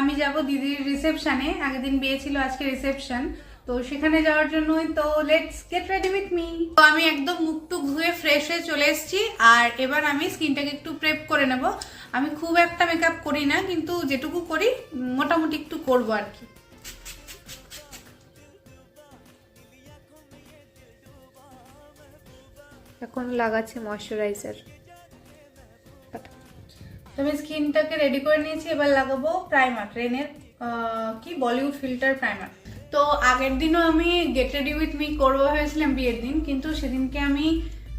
আমি যাব দিদির রিসেপশনে। আগের দিন বিয়ে ছিল, আজকে রিসেপশন, তো সেখানে যাওয়ার জন্যই তো let's get ready with me. তো আমি একদম মুখ টুক ধুয়ে ফ্রেশ হয়ে চলে এসেছি, আর এবার আমি স্কিনটাকে একটু প্রেপ করে নেব। আমি খুব একটা মেকআপ করি না, কিন্তু যেটুকু করি মোটামুটি একটু করবো আর কি। এখন লাগাচ্ছে ময়শ্চারাইজার। আমি স্কিনটাকে রেডি করে নিয়েছি, এবার লাগাবো প্রাইমার, রেনের কি বলিউড ফিল্টার প্রাইমার। তো আগের দিনও আমি গেট রেডি উইথ মি করবো ভেবেছিলাম বিয়ের দিন, কিন্তু সেদিনকে আমি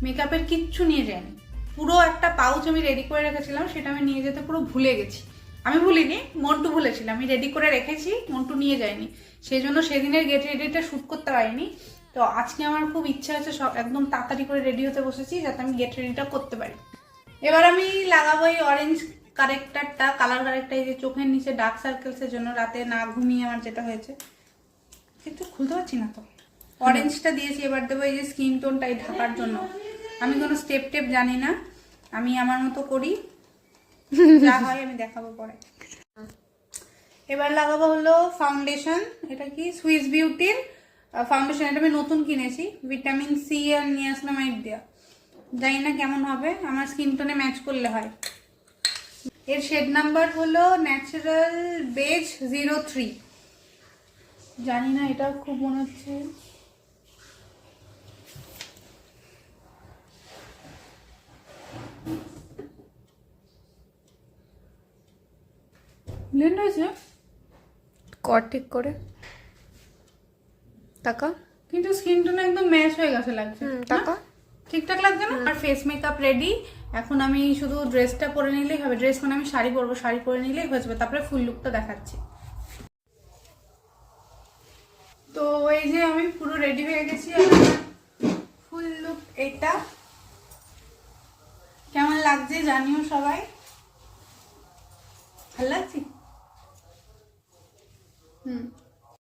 মেকআপের কিচ্ছু নিয়ে যাইনি। পুরো একটা পাউচ আমি রেডি করে রেখেছিলাম, সেটা আমি নিয়ে যেতে পুরো ভুলে গেছি। আমি ভুলিনি, মন্টু ভুলেছিল। আমি রেডি করে রেখেছি, মন্টু নিয়ে যায়নি, সেই জন্য সেদিনের গেট রেডিটা শ্যুট করতে পারিনি। তো আজকে আমার খুব ইচ্ছা আছে সব একদম তাড়াতাড়ি করে রেডি হতে বসেছি, যাতে আমি গেট রেডিটা করতে পারি। এবার আমি লাগাবো এই অরেঞ্জ কারেক্টারটা, কালার কারেক্টার, এই যে চোখের নিচে ডার্ক সার্কেলসের জন্য রাতে না ঘুমিয়ে আমার যেটা হয়েছে। কিন্তু খুলতে পারছি না তো। অরেঞ্জটা দিয়েছি, এবার দেবো এই যে স্কিন টোনটাই ঢাকার জন্য। আমি কোনো স্টেপ টেপ জানি না, আমি আমার মতো করি, যা হয় আমি দেখাবো পরে। এবার লাগাবো হলো ফাউন্ডেশন। এটা কি সুইস বিউটির ফাউন্ডেশন, এটা আমি নতুন কিনেছি, ভিটামিন সি আর নিয়াসিনামাইড দেওয়া। জানি না কেমন হবে, আমার স্কিন টোনে ম্যাচ করলে হয়। এর শেড নাম্বার হলো ন্যাচারাল বেজ 03। জানি না, এটাও খুব মনে হচ্ছে ব্লেন্ড হয়েছে। কর ঠিক করে টাকা, কিন্তু স্কিন টোন একদম ম্যাচ হয়ে গেছে লাগছে। টাকা ঠিকঠাক লাগছে না? আর ফেস মেকআপ রেডি। এখন আমি শুধু ড্রেসটা পরে নিলেই হবে। ড্রেস মানে আমি শাড়ি পরবো, শাড়ি পরে নিলেই হয়ে যাবে। তারপরে ফুল লুকটা দেখাচ্ছি। তো এই যে আমি পুরো রেডি হয়ে গেছি, ফুল লুক এটা। কেমন লাগছে জানিও সবাই। ভালো লাগছে?